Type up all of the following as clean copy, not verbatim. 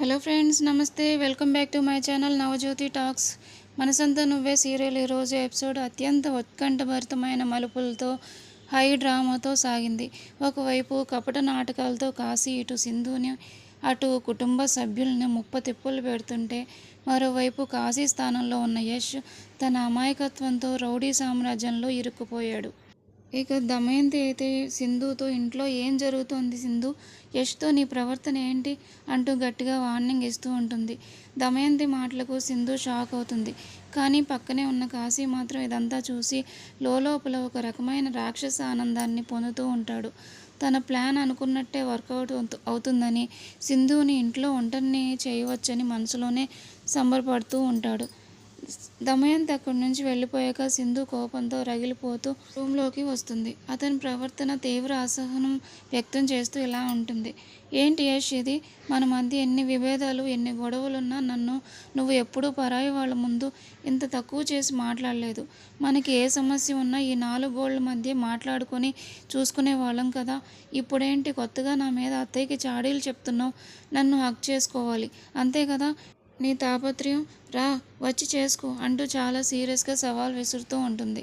Hello friends, నమస్తే. Welcome back to my channel Navajyothi talks. మనసంతా నువ్వే సీరియల్ ఈరోజు ఎపిసోడ్ అత్యంత ఉత్కంఠభరితమైన మలుపులతో, హై డ్రామాతో సాగింది. ఒకవైపు కపట నాటకాలతో కాశీ ఇటు సింధుని, అటు కుటుంబ సభ్యుల్ని ముప్పతిప్పలు పెడుతుంటే, మరోవైపు కాశీ స్థానంలో ఉన్న యష్ తన అమాయకత్వంతో రౌడీ సామ్రాజ్యంలో ఇరుక్కుపోయాడు. ఇక దమయంతి అయితే సింధుతో, ఇంట్లో ఏం జరుగుతోంది సింధు, యష్తో నీ ప్రవర్తన ఏంటి అంటూ గట్టిగా వార్నింగ్ ఇస్తూ ఉంటుంది. దమయంతి మాటలకు సింధు షాక్ అవుతుంది. కానీ పక్కనే ఉన్న కాశీ మాత్రం ఇదంతా చూసి లోపల ఒక రకమైన రాక్షస ఆనందాన్ని పొందుతూ ఉంటాడు. తన ప్లాన్ అనుకున్నట్టే వర్కౌట్ అవుతుందని, సింధుని ఇంట్లో ఒంటరిని చేయవచ్చని మనసులోనే సంబరపడుతూ ఉంటాడు. దమయంతి అక్కడి నుంచి వెళ్ళిపోయాక సింధు కోపంతో రగిలిపోతూ రూమ్లోకి వస్తుంది. అతని ప్రవర్తన తీవ్ర అసహనం వ్యక్తం చేస్తూ ఇలా ఉంటుంది. ఏంటి యష్ ఇది? మన మధ్య ఎన్ని విభేదాలు, ఎన్ని గొడవలున్నా నన్ను నువ్వు ఎప్పుడూ పరాయి వాళ్ళ ముందు ఇంత తక్కువ చేసి మాట్లాడలేదు. మనకి ఏ సమస్య ఉన్నా ఈ 4 గోళ్ల మధ్య మాట్లాడుకొని చూసుకునే వాళ్ళం కదా. ఇప్పుడేంటి కొత్తగా నా మీద అత్తయ్యకి చాడీలు చెప్తున్నావు? నన్ను హక్ చేసుకోవాలి అంతే కదా నీ తాపత్రయం? రా, వచ్చి చేసుకో అంటూ చాలా సీరియస్గా సవాల్ విసురుతూ ఉంటుంది.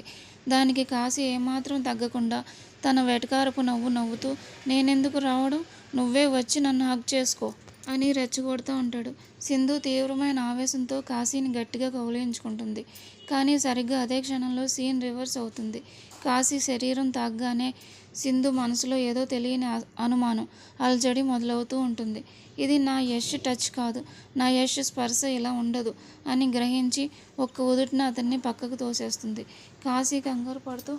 దానికి కాశీ ఏమాత్రం తగ్గకుండా తన వెటకారపు నవ్వు నవ్వుతూ, నేనెందుకు రావడం, నువ్వే వచ్చి నన్ను హగ్ చేసుకో అని రెచ్చగొడుతూ ఉంటాడు. సింధు తీవ్రమైన ఆవేశంతో కాశీని గట్టిగా కౌలించుకుంటుంది. కానీ సరిగ్గా అదే క్షణంలో సీన్ రివర్స్ అవుతుంది. కాశీ శరీరం తాగ్గానే సింధు మనసులో ఏదో తెలియని అనుమానం, అలజడి మొదలవుతూ ఉంటుంది. ఇది నా యష్ టచ్ కాదు, నా యష్ స్పర్శ ఇలా ఉండదు అని గ్రహించి ఒక్క ఉదుటిన అతన్ని పక్కకు తోసేస్తుంది. కాశీ కంగారు పడుతూ,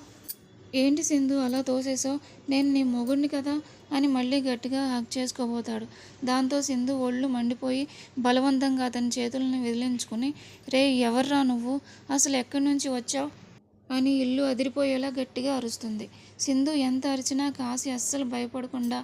ఏంటి సింధు అలా తోసేసావు, నేను నీ మొగుడిని కదా అని మళ్ళీ గట్టిగా హక్ చేసుకోబోతాడు. దాంతో సింధు ఒళ్ళు మండిపోయి బలవంతంగా అతని చేతులను విదిలించుకుని, రే ఎవర్రా నువ్వు, అసలు ఎక్కడి నుంచి వచ్చావు అని ఇల్లు అదిరిపోయేలా గట్టిగా అరుస్తుంది. సింధు ఎంత అరిచినా కాశీ అస్సలు భయపడకుండా,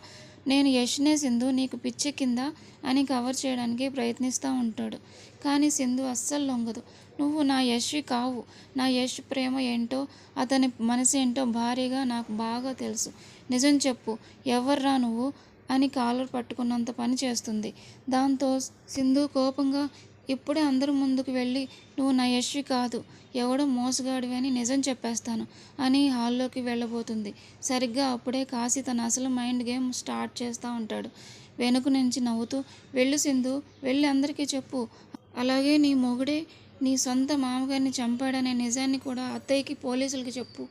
నేను యష్నే సింధు, నీకు పిచ్చెక్కిందా అని కవర్ చేయడానికి ప్రయత్నిస్తూ ఉంటాడు. కానీ సింధు అస్సలు లొంగదు. నువ్వు నా యష్వి కావు. నా యష్ ప్రేమ ఏంటో, అతని మనసేంటో భారీగా నాకు బాగా తెలుసు. నిజం చెప్పు, ఎవర్రా నువ్వు అని కాలర్ పట్టుకున్నంత పని చేస్తుంది. దాంతో సింధు కోపంగా, ఇప్పుడే అందరూ ముందుకు వెళ్ళి నువ్వు నా యష్వి కాదు, ఎవడో మోసగాడివి అని నిజం చెప్పేస్తాను అని హాల్లోకి వెళ్ళబోతుంది. సరిగ్గా అప్పుడే కాశీ తన అసలు మైండ్ గేమ్ స్టార్ట్ చేస్తూ ఉంటాడు. వెనుక నుంచి నవ్వుతూ, వెళ్ళు సింధు, వెళ్ళి అందరికీ చెప్పు, అలాగే నీ మొగుడే నీ సొంత మామగారిని చంపాడనే నిజాన్ని కూడా అత్తయ్యకి, పోలీసులకి చెప్పు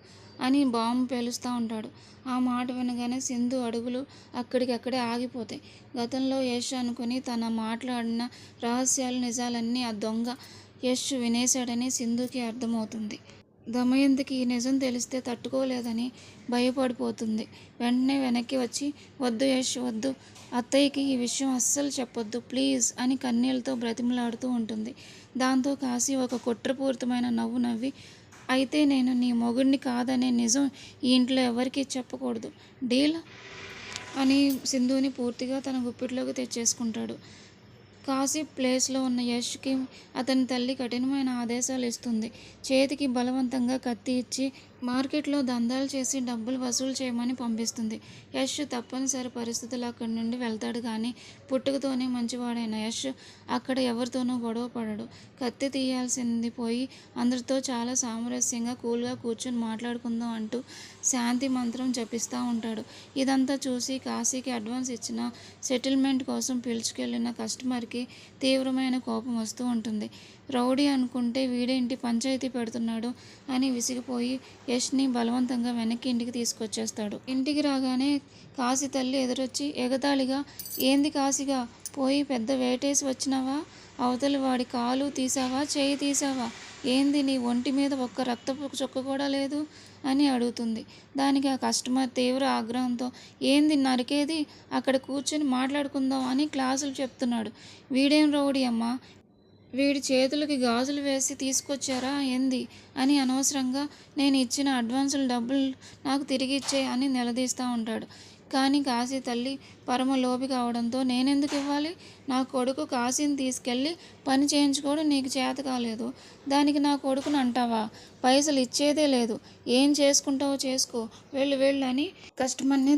అని బాంబు పేలుస్తూ ఉంటాడు. ఆ మాట వినగానే సింధు అడుగులు అక్కడికక్కడే ఆగిపోతాయి. గతంలో యష్ అనుకుని తన మాట్లాడిన రహస్యాలు, నిజాలన్నీ ఆ దొంగ యష్ వినేశాడని సింధుకి అర్థమవుతుంది. దమయంతికి ఈ నిజం తెలిస్తే తట్టుకోలేదని భయపడిపోతుంది. వెంటనే వెనక్కి వచ్చి, వద్దు యష్ వద్దు, అత్తయ్యకి ఈ విషయం అస్సలు చెప్పొద్దు ప్లీజ్ అని కన్నీళ్లతో బ్రతిమలాడుతూ ఉంటుంది. దాంతో కాశీ ఒక కుట్రపూరితమైన నవ్వు నవ్వి, అయితే నేను నీ మొగుడిని కాదనే నిజం ఈ ఇంట్లో ఎవరికీ చెప్పకూడదు, డీల్ అని సింధుని పూర్తిగా తన గుప్పిట్లోకి తెచ్చేసుకుంటాడు. కాశీ ప్లేస్లో ఉన్న యష్కి అతని తల్లి కఠినమైన ఆదేశాలు ఇస్తుంది. చేతికి బలవంతంగా కత్తి ఇచ్చి మార్కెట్లో దందాలు చేసి డబ్బులు వసూలు చేయమని పంపిస్తుంది. యష్ తప్పనిసరి పరిస్థితులు అక్కడి నుండి వెళ్తాడు. కానీ పుట్టుకతోనే మంచివాడైన యష్ అక్కడ ఎవరితోనూ గొడవ పడడు. కత్తి తీయాల్సింది పోయి అందరితో చాలా సామరస్యంగా కూల్గా కూర్చొని మాట్లాడుకుందాం అంటూ శాంతి మంత్రం జపిస్తూ ఉంటాడు. ఇదంతా చూసి కాశీకి అడ్వాన్స్ ఇచ్చిన సెటిల్మెంట్ కోసం పిలుచుకెళ్ళిన కస్టమర్కి తీవ్రమైన కోపం వస్తూ ఉంటుంది. రౌడీ అనుకుంటే వీడేంటి పంచాయతీ పెడుతున్నాడు అని విసిగిపోయి యష్ని బలవంతంగా వెనక్కి ఇంటికి తీసుకొచ్చేస్తాడు. ఇంటికి రాగానే కాశీ తల్లి ఎదురొచ్చి ఎగతాళిగా, ఏంది కాశీగా, పోయి పెద్ద వేటేసి వచ్చినావా, అవతలి వాడి కాలు తీసావా, చేయి తీసావా, ఏంది నీ ఒంటి మీద ఒక్క రక్తపు చుక్క కూడా లేదు అని అడుగుతుంది. దానికి ఆ కస్టమర్ తీవ్ర ఆగ్రహంతో, ఏంది నరికేది, అక్కడ కూర్చొని మాట్లాడుకుందాం అని క్లాసులు చెప్తున్నాడు. వీడేం రౌడీ అమ్మా, వీడి చేతులకి గాజులు వేసి తీసుకొచ్చారా ఏంది అని అనవసరంగా నేను ఇచ్చిన అడ్వాన్సుల డబ్బులు నాకు తిరిగి ఇచ్చే అని నిలదీస్తూ ఉంటాడు. కానీ కాశీ తల్లి పరమ లోబి కావడంతో నేనెందుకు ఇవ్వాలి? నా కొడుకు కాశీని తీసుకెళ్ళి పని చేయించుకోవడం నీకు చేత కాలేదు, దానికి నా కొడుకుని అంటావా? పైసలు ఇచ్చేదే లేదు, ఏం చేసుకుంటావో చేసుకో, వెళ్ళు వెళ్ళు అని కస్టమర్ని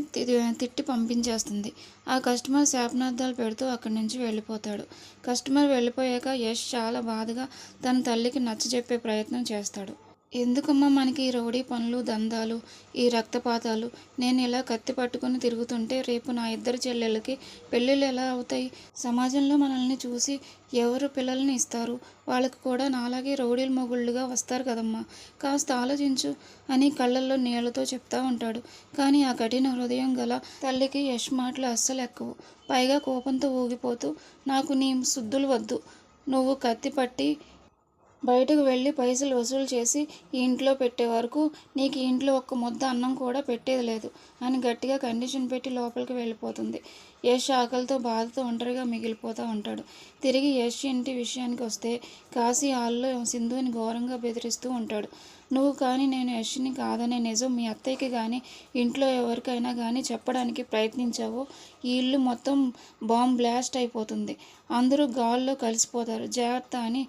తిట్టి పంపించేస్తుంది. ఆ కస్టమర్ శాపనార్థాలు పెడుతూ అక్కడి నుంచి వెళ్ళిపోతాడు. కస్టమర్ వెళ్ళిపోయాక యష్ చాలా బాధగా తన తల్లికి నచ్చజెప్పే ప్రయత్నం చేస్తాడు. ఎందుకమ్మా మనకి ఈ రౌడీ పనులు, దందాలు, ఈ రక్తపాతాలు? నేను ఇలా కత్తి పట్టుకుని తిరుగుతుంటే రేపు నా ఇద్దరు చెల్లెళ్ళకి పెళ్ళిళ్ళు ఎలా అవుతాయి? సమాజంలో మనల్ని చూసి ఎవరు పిల్లల్ని ఇస్తారు? వాళ్ళకు కూడా నాలాగే రౌడీల మొగుళ్ళుగా వస్తారు కదమ్మా, కాస్త ఆలోచించు అని కళ్ళల్లో నీళ్లతో చెప్తా ఉంటాడు. కానీ ఆ కఠిన హృదయం గల తల్లికి యష్ మాటలు అస్సలు ఎక్కవు. పైగా కోపంతో ఊగిపోతూ, నాకు నీ శుద్ధులు వద్దు, నువ్వు కత్తి పట్టి బయటకు వెళ్ళి పైసలు వసూలు చేసి ఈ ఇంట్లో పెట్టే వరకు నీకు ఈ ఇంట్లో ఒక్క ముద్ద అన్నం కూడా పెట్టేది లేదు అని గట్టిగా కండిషన్ పెట్టి లోపలికి వెళ్ళిపోతుంది. యష్ ఆకలితో బాధతో ఒంటరిగా మిగిలిపోతూ ఉంటాడు. తిరిగి యష్ ఇంటి విషయానికి వస్తే కాశీ హాల్లో సింధుని ఘోరంగా బెదిరిస్తూ ఉంటాడు. నువ్వు కానీ నేను యష్ని కాదనే నిజం మీ అత్తయ్యకి కానీ ఇంట్లో ఎవరికైనా కానీ చెప్పడానికి ప్రయత్నించావో ఈ ఇల్లు మొత్తం బాంబ్ బ్లాస్ట్ అయిపోతుంది, అందరూ గాల్లో కలిసిపోతారు, జాగ్రత్త అని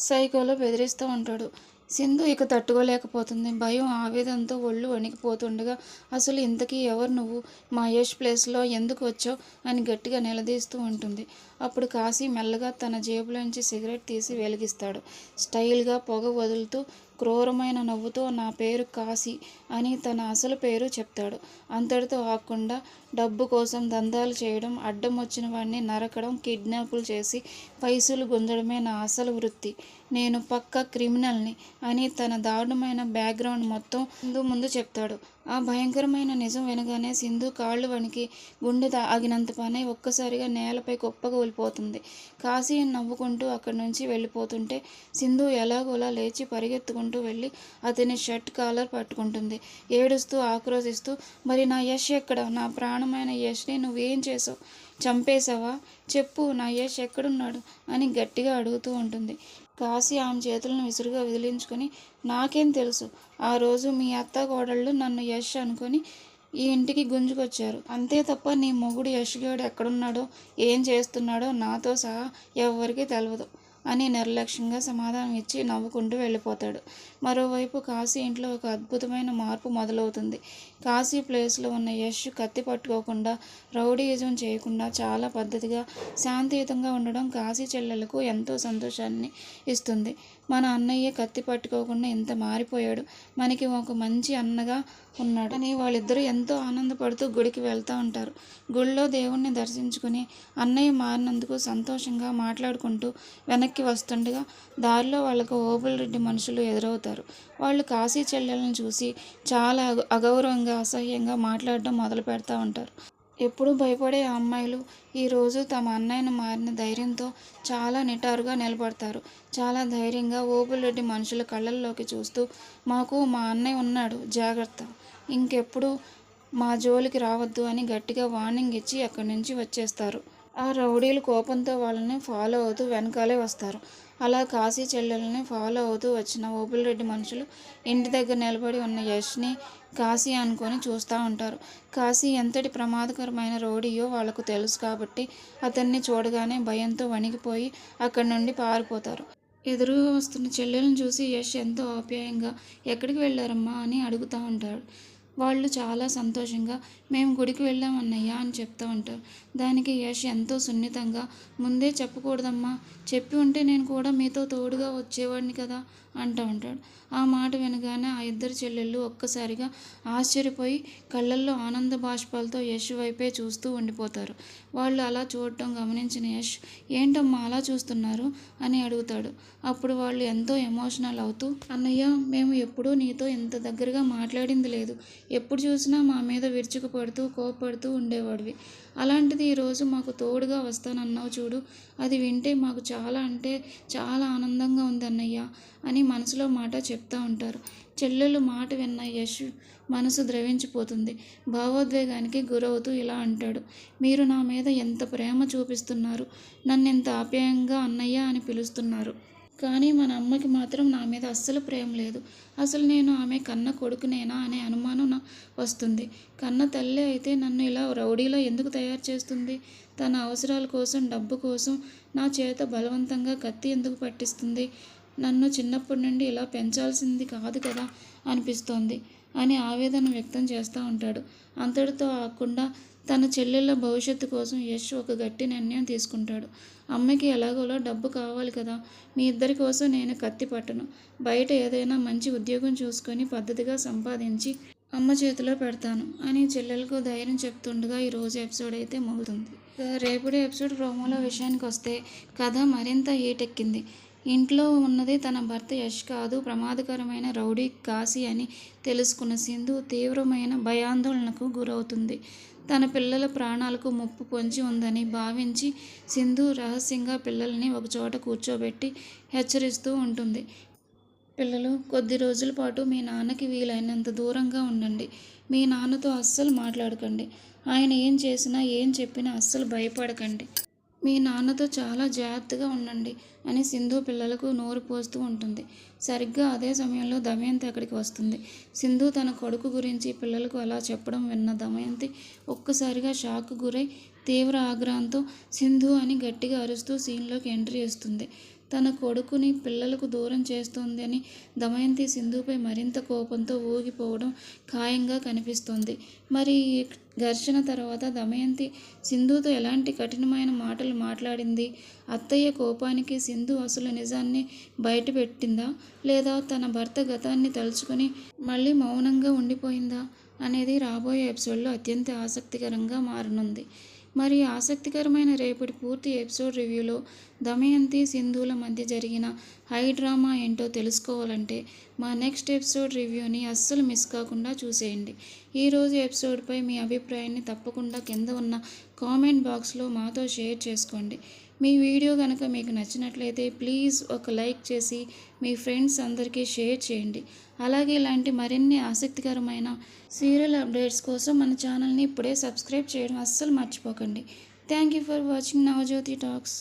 సైకోలో బెదిరిస్తూ ఉంటాడు. సింధు ఇక తట్టుకోలేకపోతుంది. భయం ఆవేదనతో ఒళ్ళు వణికిపోతుండగా అసలు ఇంతకీ ఎవరు నువ్వు, మా యష్ ప్లేస్లో ఎందుకు వచ్చావు అని గట్టిగా నిలదీస్తూ ఉంటుంది. అప్పుడు కాశీ మెల్లగా తన జేబులోంచి సిగరెట్ తీసి వెలిగిస్తాడు. స్టైల్గా పొగ వదులుతూ క్రూరమైన నవ్వుతో నా పేరు కాశీ అని తన అసలు పేరు చెప్తాడు. అంతటితో ఆగకుండా డబ్బు కోసం దందాలు చేయడం, అడ్డం వచ్చిన వాడిని నరకడం, కిడ్నాపులు చేసి పైసలు గుంజడమే నా అసలు వృత్తి, నేను పక్కా క్రిమినల్ని అని తన దారుణమైన బ్యాక్గ్రౌండ్ మొత్తం ముందు చెప్తాడు. ఆ భయంకరమైన నిజం వినగానే సింధు కాళ్ళు వణికి గుండె ఆగినంత పని ఒక్కసారిగా నేలపై కుప్పకూలిపోతుంది. కాశీ నవ్వుకుంటూ అక్కడి నుంచి వెళ్ళిపోతుంటే సింధు ఎలాగోలా లేచి పరిగెత్తుకుంటూ వెళ్ళి అతని షర్ట్ కాలర్ పట్టుకుంటుంది. ఏడుస్తూ ఆక్రోశిస్తూ, మరి నా యష్ ఎక్కడ? నా ప్రాణమైన యష్ని నువ్వేం చేసావు? చంపేశావా? చెప్పు, నా యష్ ఎక్కడున్నాడు అని గట్టిగా అడుగుతూ ఉంటుంది. కాశీ ఆమె చేతులను విసురుగా విదిలించుకొని, నాకేం తెలుసు, ఆ రోజు మీ అత్త కోడళ్ళు నన్ను యష్ అనుకొని ఈ ఇంటికి గుంజుకొచ్చారు, అంతే తప్ప నీ మొగుడు యష్ గాడు ఎక్కడున్నాడో ఏం చేస్తున్నాడో నాతో సహా ఎవ్వరికీ తెలియదు అని నిర్లక్ష్యంగా సమాధానం ఇచ్చి నవ్వుకుంటూ వెళ్ళిపోతాడు. మరోవైపు కాశీ ఇంట్లో ఒక అద్భుతమైన మార్పు మొదలవుతుంది. కాశీ ప్లేస్లో ఉన్న యష్ కత్తి పట్టుకోకుండా, రౌడీయిజం చేయకుండా చాలా పద్ధతిగా శాంతియుతంగా ఉండడం కాశీ చెల్లెలకు ఎంతో సంతోషాన్ని ఇస్తుంది. మన అన్నయ్య కత్తి పట్టుకోకుండా ఇంత మారిపోయాడు, మనకి ఒక మంచి అన్నగా ఉన్నాడు అని వాళ్ళిద్దరూ ఎంతో ఆనందపడుతూ గుడికి వెళ్తూ ఉంటారు. గుళ్ళో దేవుణ్ణి దర్శించుకుని అన్నయ్య మారినందుకు సంతోషంగా మాట్లాడుకుంటూ వెనక్కి వస్తుండగా దారిలో వాళ్ళకు ఓబుల్రెడ్డి మనుషులు ఎదురవుతారు. వాళ్ళు కాశీ చెల్లెలను చూసి చాలా అగౌరవంగా, అసహ్యంగా మాట్లాడడం మొదలు పెడతా ఉంటారు. ఎప్పుడూ భయపడే ఆ అమ్మాయిలు ఈరోజు తమ అన్నయ్యను మారిన ధైర్యంతో చాలా నిటారుగా నిలబడతారు. చాలా ధైర్యంగా ఓబుల్రెడ్డి మనుషుల కళ్ళల్లోకి చూస్తూ, మాకు మా అన్నయ్య ఉన్నాడు, జాగ్రత్త, ఇంకెప్పుడు మా జోలికి రావద్దు అని గట్టిగా వార్నింగ్ ఇచ్చి అక్కడి నుంచి వచ్చేస్తారు. ఆ రౌడీలు కోపంతో వాళ్ళని ఫాలో అవుతూ వెనకాలే వస్తారు. అలా కాశీ చెల్లెల్ని ఫాలో అవుతూ వచ్చిన ఓబుల్రెడ్డి మనుషులు ఇంటి దగ్గర నిలబడి ఉన్న యష్ని కాశీ అనుకొని చూస్తూ ఉంటారు. కాశీ ఎంతటి ప్రమాదకరమైన రౌడీయో వాళ్లకు తెలుసు కాబట్టి అతన్ని చూడగానే భయంతో వణికిపోయి అక్కడి నుండి పారిపోతారు. ఎదురుగా వస్తున్న చెల్లెలను చూసి యష్ ఎంతో ఆప్యాయంగా ఎక్కడికి వెళ్ళారమ్మా అని అడుగుతూ ఉంటాడు. వాళ్ళు చాలా సంతోషంగా మేము గుడికి వెళ్ళాం అన్నయ్య అని చెప్తూ ఉంటారు. దానికి యష్ ఎంతో సున్నితంగా, ముందే చెప్పకూడదమ్మా, చెప్పి ఉంటే నేను కూడా మీతో తోడుగా వచ్చేవాడిని కదా అంటూ ఉంటాడు. ఆ మాట వినగానే ఆ ఇద్దరు చెల్లెళ్ళు ఒక్కసారిగా ఆశ్చర్యపోయి కళ్ళల్లో ఆనంద బాష్పాలతో యష్ వైపే చూస్తూ ఉండిపోతారు. వాళ్ళు అలా చూడటం గమనించిన యష్, ఏంటమ్మా అలా చూస్తున్నారు అని అడుగుతాడు. అప్పుడు వాళ్ళు ఎంతో ఎమోషనల్ అవుతూ, అన్నయ్య, మేము ఎప్పుడూ నీతో ఇంత దగ్గరగా మాట్లాడింది లేదు, ఎప్పుడు చూసినా మా మీద విరుచుకుపడుతూ కోపడుతూ ఉండేవాడివి, అలాంటిది ఈరోజు మాకు తోడుగా వస్తానన్నావు చూడు, అది వింటే మాకు చాలా అంటే చాలా ఆనందంగా ఉంది అన్నయ్య అని మనసులో మాట చెప్తూ ఉంటారు. చెల్లెలు మాట విన్న యష్ మనసు ద్రవించిపోతుంది. భావోద్వేగానికి గురవుతూ ఇలా అంటాడు, మీరు నా మీద ఎంత ప్రేమ చూపిస్తున్నారు, నన్ను ఎంత ఆప్యాయంగా అన్నయ్య అని పిలుస్తున్నారు, కానీ మన అమ్మకి మాత్రం నా మీద అస్సలు ప్రేమ లేదు. అసలు నేను ఆమె కన్న కొడుకునేనా అనే అనుమానం వస్తుంది. కన్న తల్లి అయితే నన్ను ఇలా రౌడీలా ఎందుకు తయారు చేస్తుంది? తన అవసరాల కోసం, డబ్బు కోసం నా చేత బలవంతంగా కత్తి ఎందుకు పట్టిస్తుంది? నన్ను చిన్నప్పటి నుండి ఇలా పెంచాల్సింది కాదు కదా అనిపిస్తోంది అని ఆవేదన వ్యక్తం చేస్తూ ఉంటాడు. అంతటితో ఆగకుండా తన చెల్లెళ్ళ భవిష్యత్తు కోసం యష్ ఒక గట్టి నిర్ణయం తీసుకుంటాడు. అమ్మకి ఎలాగోలా డబ్బు కావాలి కదా, మీ ఇద్దరి కోసం నేను కత్తి పట్టను, బయట ఏదైనా మంచి ఉద్యోగం చూసుకొని పద్ధతిగా సంపాదించి అమ్మ చేతిలో పెడతాను అని చెల్లెలకు ధైర్యం చెప్తుండగా ఈరోజు ఎపిసోడ్ అయితే ముగుతుంది. రేపటి ఎపిసోడ్ ప్రోమోలో విషయానికి వస్తే కథ మరింత హీటెక్కింది. ఇంట్లో ఉన్నది తన భర్త యష్ కాదు, ప్రమాదకరమైన రౌడీ కాశీ అని తెలుసుకున్న సింధు తీవ్రమైన భయాందోళనకు గురవుతుంది. తన పిల్లల ప్రాణాలకు ముప్పు పొంచి ఉందని భావించి సింధు రహస్యంగా పిల్లల్ని ఒకచోట కూర్చోబెట్టి హెచ్చరిస్తూ ఉంటుంది. పిల్లలు, కొద్ది రోజుల పాటు మీ నాన్నకి వీలైనంత దూరంగా ఉండండి. మీ నాన్నతో అస్సలు మాట్లాడకండి. ఆయన ఏం చేసినా ఏం చెప్పినా అస్సలు భయపడకండి. మీ నాన్నతో చాలా జాగ్రత్తగా ఉండండి అని సింధు పిల్లలకు నోరు పోస్తూ ఉంటుంది. సరిగ్గా అదే సమయంలో దమయంతి అక్కడికి వస్తుంది. సింధు తన కొడుకు గురించి పిల్లలకు అలా చెప్పడం విన్న దమయంతి ఒక్కసారిగా షాక్ గురై తీవ్ర ఆగ్రహంతో సింధు అని గట్టిగా అరుస్తూ సీన్లోకి ఎంట్రీ ఇస్తుంది. తన కొడుకుని పిల్లలకు దూరం చేస్తోంది అని దమయంతి సింధుపై మరింత కోపంతో ఊగిపోవడం ఖాయంగా కనిపిస్తోంది. మరి ఈ ఘర్షణ తర్వాత దమయంతి సింధుతో ఎలాంటి కఠినమైన మాటలు మాట్లాడింది? అత్తయ్య కోపానికి సింధు అసలు నిజాన్ని బయటపెట్టిందా, లేదా తన భర్త గతాన్ని తలుచుకొని మళ్ళీ మౌనంగా ఉండిపోయిందా అనేది రాబోయే ఎపిసోడ్లో అత్యంత ఆసక్తికరంగా మారనుంది. మరి ఆసక్తికరమైన రేపటి పూర్తి ఎపిసోడ్ రివ్యూలో దమయంతి సింధుల మధ్య జరిగిన హై డ్రామా ఏంటో తెలుసుకోవాలంటే మా నెక్స్ట్ ఎపిసోడ్ రివ్యూని అస్సలు మిస్ కాకుండా చూసేయండి. ఈరోజు ఎపిసోడ్పై మీ అభిప్రాయాన్ని తప్పకుండా కింద ఉన్న కామెంట్ బాక్స్లో మాతో షేర్ చేసుకోండి. మీ వీడియో కనుక మీకు నచ్చినట్లయితే ప్లీజ్ ఒక లైక్ చేసి మీ ఫ్రెండ్స్ అందరికీ షేర్ చేయండి. అలాగే ఇలాంటి మరిన్ని ఆసక్తికరమైన సీరియల్ అప్డేట్స్ కోసం మన ఛానల్ని ఇప్పుడే సబ్స్క్రైబ్ చేయడం అస్సలు మర్చిపోకండి. Thank you for watching Navajyothi talks.